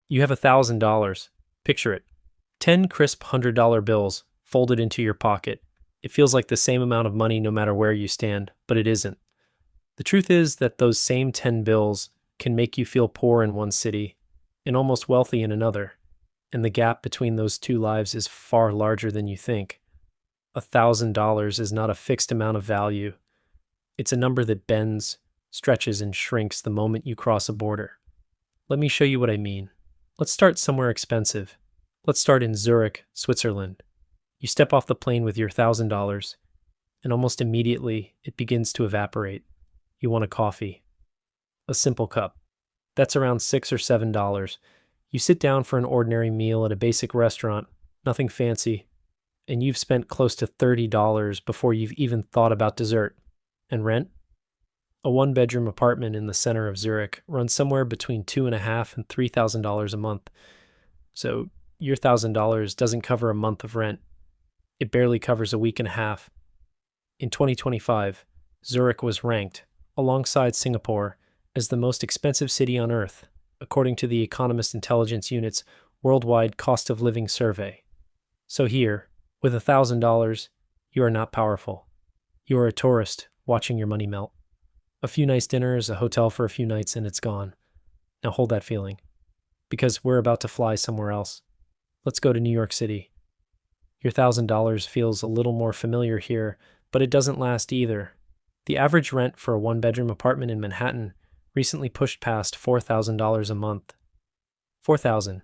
You have $1,000. Picture it. 10 crisp $100 bills folded into your pocket. It feels like the same amount of money no matter where you stand, but it isn't. The truth is that those same 10 bills can make you feel poor in one city and almost wealthy in another. And the gap between those two lives is far larger than you think. $1,000 is not a fixed amount of value. It's a number that bends, stretches, and shrinks the moment you cross a border. Let me show you what I mean. Let's start somewhere expensive. Let's start in Zurich, Switzerland. You step off the plane with your $1,000, and almost immediately it begins to evaporate. You want a coffee. A simple cup. That's around $6 or $7. You sit down for an ordinary meal at a basic restaurant, nothing fancy, and you've spent close to $30 before you've even thought about dessert. And rent? A one-bedroom apartment in the center of Zurich runs somewhere between $2,500 and $3,000 a month. So your $1,000 doesn't cover a month of rent. It barely covers a week and a half. In 2025, Zurich was ranked, alongside Singapore, as the most expensive city on Earth, according to the Economist Intelligence Unit's Worldwide Cost of Living Survey. So here, with $1,000, you are not powerful. You are a tourist watching your money melt. A few nice dinners, a hotel for a few nights, and it's gone. Now hold that feeling, because we're about to fly somewhere else. Let's go to New York City. Your $1,000 feels a little more familiar here, but it doesn't last either. The average rent for a one-bedroom apartment in Manhattan recently pushed past $4,000 a month. $4,000.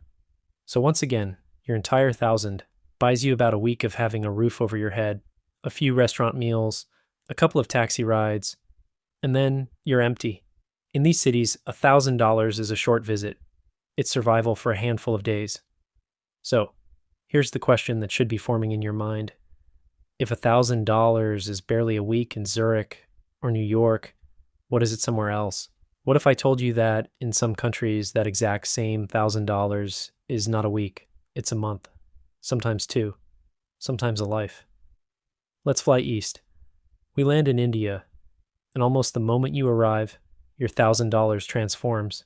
So once again, your entire $1,000 buys you about a week of having a roof over your head, a few restaurant meals, a couple of taxi rides, and then you're empty. In these cities, $1,000 is a short visit. It's survival for a handful of days. So, here's the question that should be forming in your mind. If $1,000 is barely a week in Zurich or New York, what is it somewhere else? What if I told you that in some countries that exact same $1,000 is not a week, it's a month, sometimes two, sometimes a life? Let's fly east. We land in India, and almost the moment you arrive, your $1,000 transforms.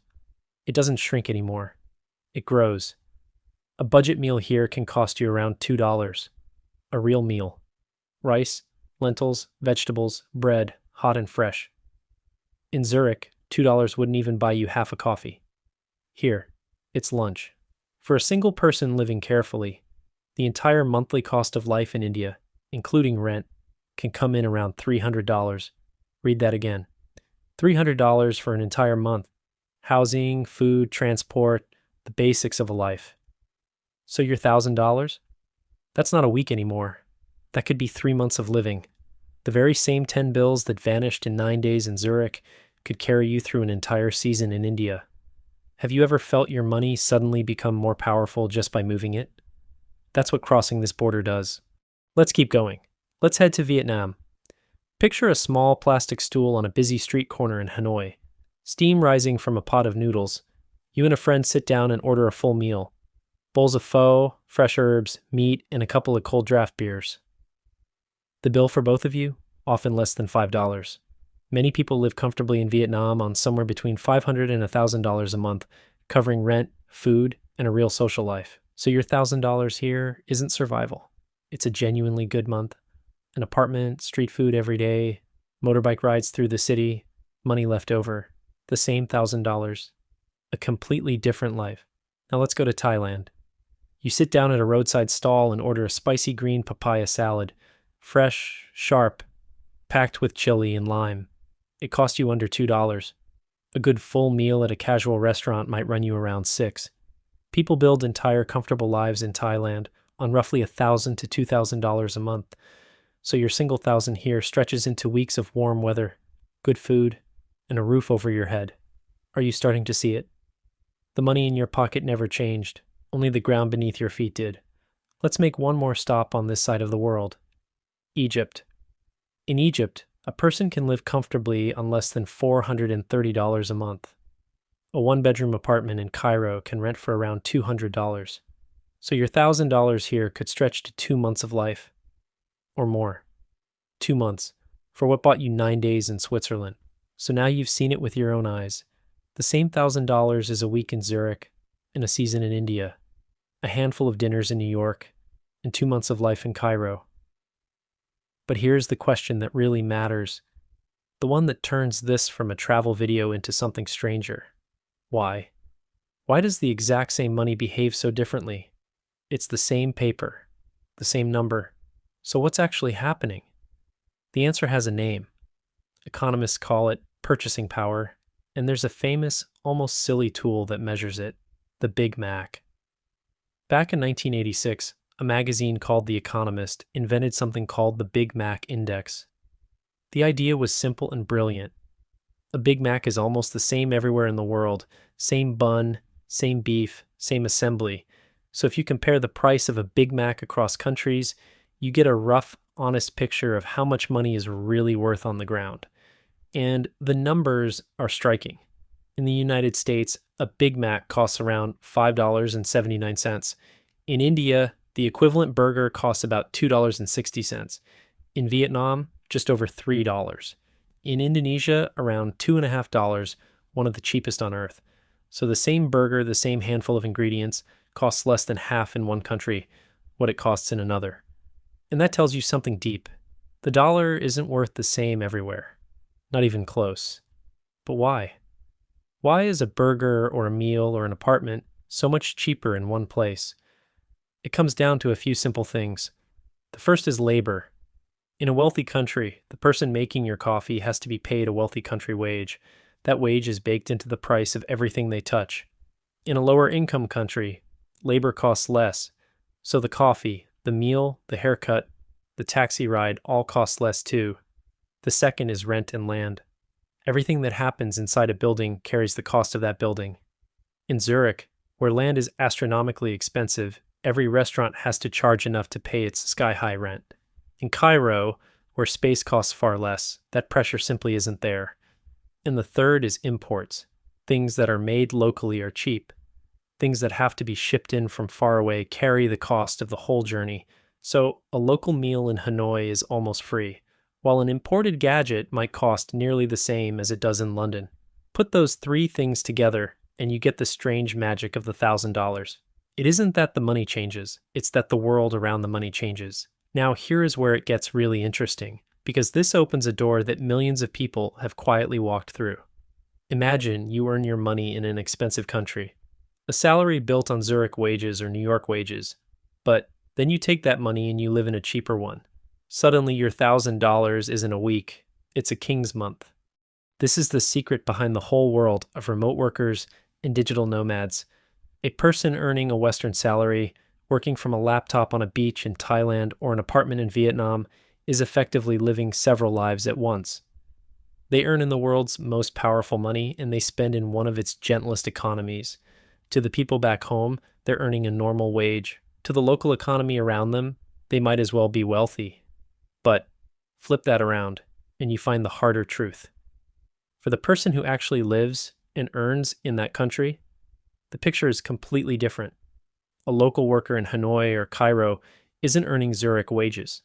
It doesn't shrink anymore. It grows. A budget meal here can cost you around $2. A real meal. Rice, lentils, vegetables, bread, hot and fresh. In Zurich, $2 wouldn't even buy you half a coffee. Here, it's lunch. For a single person living carefully, the entire monthly cost of life in India, including rent, can come in around $300. Read that again. $300 for an entire month. Housing, food, transport, the basics of a life. So your $1,000? That's not a week anymore. That could be 3 months of living. The very same 10 bills that vanished in 9 days in Zurich could carry you through an entire season in India. Have you ever felt your money suddenly become more powerful just by moving it? That's what crossing this border does. Let's keep going. Let's head to Vietnam. Picture a small plastic stool on a busy street corner in Hanoi. Steam rising from a pot of noodles. You and a friend sit down and order a full meal. Bowls of pho, fresh herbs, meat, and a couple of cold draft beers. The bill for both of you? Often less than $5. Many people live comfortably in Vietnam on somewhere between $500 and $1,000 a month, covering rent, food, and a real social life. So your $1,000 here isn't survival. It's a genuinely good month. An apartment, street food every day, motorbike rides through the city, money left over. The same $1,000. A completely different life. Now let's go to Thailand. You sit down at a roadside stall and order a spicy green papaya salad. Fresh, sharp, packed with chili and lime. It costs you under $2. A good full meal at a casual restaurant might run you around $6. People build entire comfortable lives in Thailand on roughly $1,000 to $2,000 a month. So your single $1,000 here stretches into weeks of warm weather, good food, and a roof over your head. Are you starting to see it? The money in your pocket never changed, only the ground beneath your feet did. Let's make one more stop on this side of the world. Egypt. In Egypt, a person can live comfortably on less than $430 a month. A one-bedroom apartment in Cairo can rent for around $200. So your $1,000 here could stretch to 2 months of life. Or more. 2 months, for what bought you 9 days in Switzerland. So now you've seen it with your own eyes. The same $1,000 is a week in Zurich, in a season in India, a handful of dinners in New York, and 2 months of life in Cairo. But here's the question that really matters, the one that turns this from a travel video into something stranger. Why? Why does the exact same money behave so differently? It's the same paper, the same number. So what's actually happening? The answer has a name. Economists call it purchasing power, and there's a famous, almost silly tool that measures it, the Big Mac. Back in 1986, a magazine called The Economist invented something called the Big Mac Index. The idea was simple and brilliant. A Big Mac is almost the same everywhere in the world, same bun, same beef, same assembly. So if you compare the price of a Big Mac across countries, you get a rough, honest picture of how much money is really worth on the ground. And the numbers are striking. In the United States, a Big Mac costs around $5.79. In India, the equivalent burger costs about $2.60. In Vietnam, just over $3. In Indonesia, around $2.50, one of the cheapest on earth. So the same burger, the same handful of ingredients, costs less than half in one country what it costs in another. And that tells you something deep. The dollar isn't worth the same everywhere. Not even close. But why? Why is a burger or a meal or an apartment so much cheaper in one place? It comes down to a few simple things. The first is labor. In a wealthy country, the person making your coffee has to be paid a wealthy country wage. That wage is baked into the price of everything they touch. In a lower income country, labor costs less, so the coffee, the meal, the haircut, the taxi ride all cost less too. The second is rent and land. Everything that happens inside a building carries the cost of that building. In Zurich, where land is astronomically expensive, every restaurant has to charge enough to pay its sky-high rent. In Cairo, where space costs far less, that pressure simply isn't there. And the third is imports. Things that are made locally are cheap. Things that have to be shipped in from far away carry the cost of the whole journey. So a local meal in Hanoi is almost free, while an imported gadget might cost nearly the same as it does in London. Put those three things together, and you get the strange magic of the $1,000. It isn't that the money changes, it's that the world around the money changes. Now here is where it gets really interesting, because this opens a door that millions of people have quietly walked through. Imagine you earn your money in an expensive country, a salary built on Zurich wages or New York wages, but then you take that money and you live in a cheaper one. Suddenly your $1,000 isn't a week, it's a king's month. This is the secret behind the whole world of remote workers and digital nomads. A person earning a Western salary, working from a laptop on a beach in Thailand or an apartment in Vietnam, is effectively living several lives at once. They earn in the world's most powerful money, and they spend in one of its gentlest economies. To the people back home, they're earning a normal wage. To the local economy around them, they might as well be wealthy. But flip that around, and you find the harder truth. For the person who actually lives and earns in that country, the picture is completely different. A local worker in Hanoi or Cairo isn't earning Zurich wages.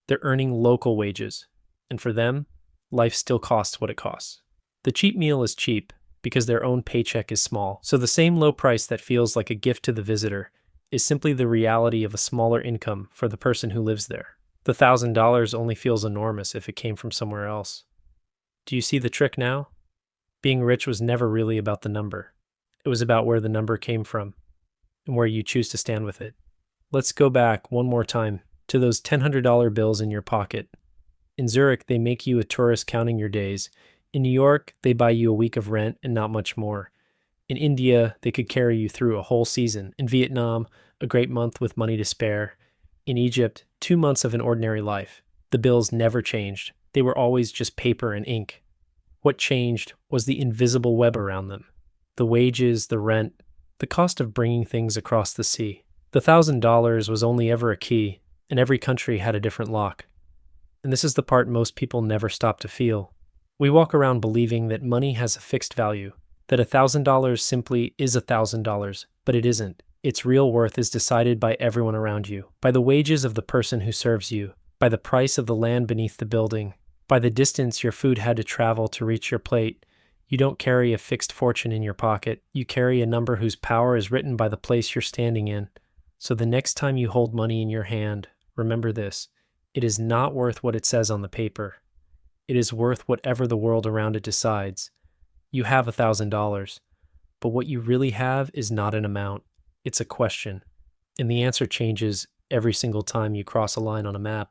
They're earning local wages, and for them, life still costs what it costs. The cheap meal is cheap because their own paycheck is small, so the same low price that feels like a gift to the visitor is simply the reality of a smaller income for the person who lives there. The $1,000 only feels enormous if it came from somewhere else. Do you see the trick now? Being rich was never really about the number. It was about where the number came from and where you choose to stand with it. Let's go back one more time to those $100 bills in your pocket. In Zurich, they make you a tourist counting your days. In New York, they buy you a week of rent and not much more. In India, they could carry you through a whole season. In Vietnam, a great month with money to spare. In Egypt, 2 months of an ordinary life. The bills never changed. They were always just paper and ink. What changed was the invisible web around them. The wages, the rent, the cost of bringing things across the sea. The $1,000 was only ever a key, and every country had a different lock. And this is the part most people never stop to feel. We walk around believing that money has a fixed value, that $1,000 simply is $1,000, but it isn't. Its real worth is decided by everyone around you, by the wages of the person who serves you, by the price of the land beneath the building, by the distance your food had to travel to reach your plate, You don't carry a fixed fortune in your pocket. You carry a number whose power is written by the place you're standing in. So the next time you hold money in your hand, remember this: it is not worth what it says on the paper. It is worth whatever the world around it decides. You have $1,000, but what you really have is not an amount. It's a question. And the answer changes every single time you cross a line on a map.